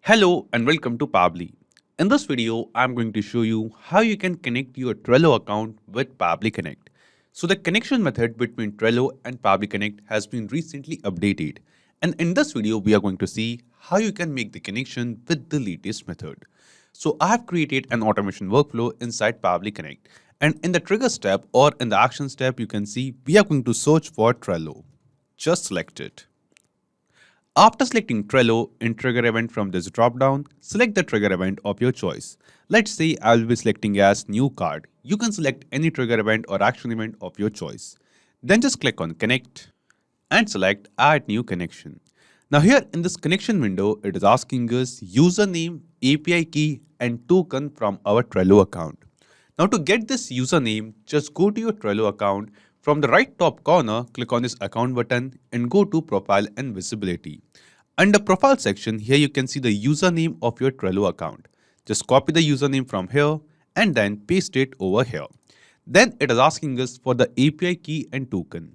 Hello and welcome to Pabbly. In this video, I'm going to show you how you can connect your Trello account with Pabbly Connect. So the connection method between Trello and Pabbly Connect has been recently updated. And in this video, we are going to see how you can make the connection with the latest method. So I have created an automation workflow inside Pabbly Connect. And in the trigger step or in the action step, you can see we are going to search for Trello. Just select it. After selecting Trello in trigger event from this dropdown, select the trigger event of your choice. Let's say I will be selecting as new card. You can select any trigger event or action event of your choice. Then just click on connect and select add new connection. Now here in this connection window, it is asking us username, API key and token from our Trello account. Now to get this username, just go to your Trello account. From the right top corner, click on this account button and go to profile and visibility. Under profile section, here you can see the username of your Trello account. Just copy the username from here and then paste it over here. Then it is asking us for the API key and token.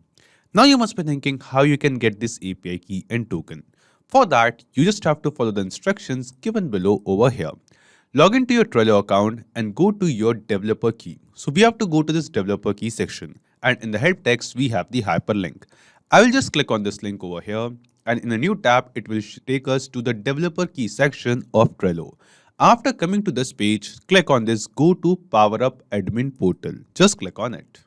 Now you must be thinking how you can get this API key and token. For that, you just have to follow the instructions given below over here. Log into your Trello account and go to your developer key. So we have to go to this developer key section. And in the help text, we have the hyperlink. I will just click on this link over here. And in a new tab, it will take us to the developer key section of Trello. After coming to this page, click on this Go to Power Up Admin Portal. Just click on it.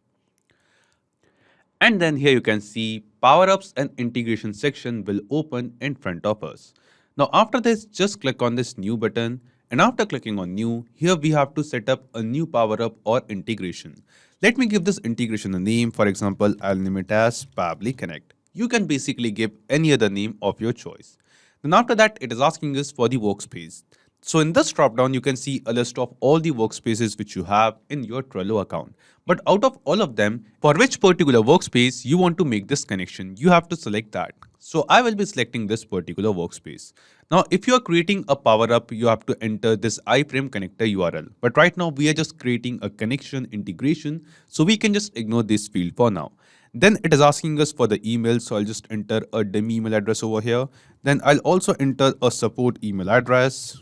And then here you can see Power-Ups and Integration section will open in front of us. Now after this, just click on this New button. And after clicking on New, here we have to set up a new power-up or integration. Let me give this integration a name. For example, I'll name it as Pabbly Connect. You can basically give any other name of your choice. Then after that, it is asking us for the workspace. So in this dropdown, you can see a list of all the workspaces which you have in your Trello account. But out of all of them, for which particular workspace you want to make this connection, you have to select that. So I will be selecting this particular workspace. Now, if you are creating a power-up, you have to enter this iframe connector URL. But right now, we are just creating a connection integration, so we can just ignore this field for now. Then it is asking us for the email, so I'll just enter a dummy email address over here. Then I'll also enter a support email address.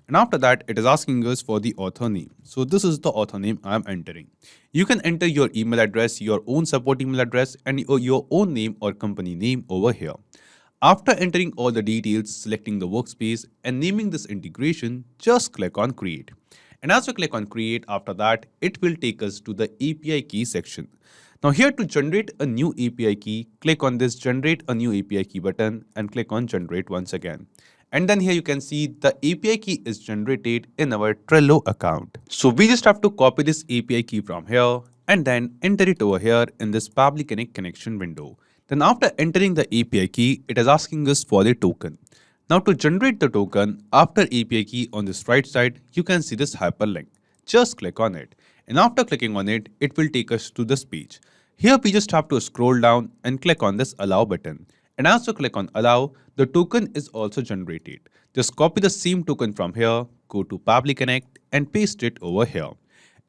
And after that, it is asking us for the author name. So this is the author name I'm entering. You can enter your email address, your own support email address, and your own name or company name over here. After entering all the details, selecting the workspace and naming this integration, just click on create. And as we click on create, after that, it will take us to the API key section. Now here to generate a new API key, click on this generate a new API key button and click on generate once again. And then here you can see the API key is generated in our Trello account. So we just have to copy this API key from here and then enter it over here in this Pabbly Connect connection window. Then after entering the API key, it is asking us for the token. Now to generate the token, after API key on this right side, you can see this hyperlink. Just click on it. And after clicking on it, it will take us to this page. Here we just have to scroll down and click on this allow button. And as you click on allow, the token is also generated. Just copy the same token from here, go to Pabbly Connect and paste it over here.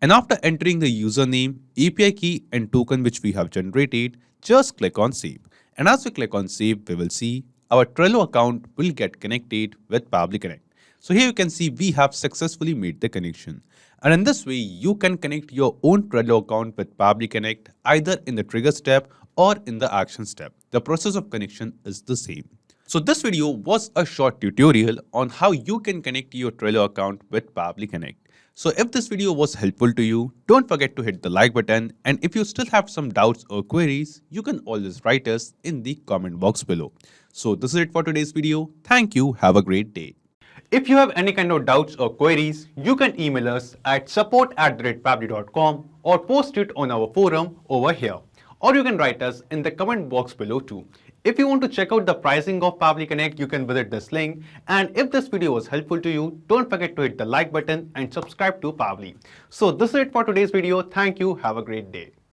And after entering the username, API key and token which we have generated, just click on save. And as we click on save, we will see our Trello account will get connected with Pabbly Connect. So here you can see we have successfully made the connection. And in this way, you can connect your own Trello account with Pabbly Connect either in the trigger step or in the action step. The process of connection is the same. So this video was a short tutorial on how you can connect your Trello account with Pabbly Connect. So if this video was helpful to you, don't forget to hit the like button. And if you still have some doubts or queries, you can always write us in the comment box below. So this is it for today's video. Thank you. Have a great day. If you have any kind of doubts or queries, you can email us at support@pabbly.com or post it on our forum over here. Or you can write us in the comment box below too. If you want to check out the pricing of Pabbly Connect, you can visit this link. And if this video was helpful to you, don't forget to hit the like button and subscribe to Pabbly. So this is it for today's video. Thank you. Have a great day.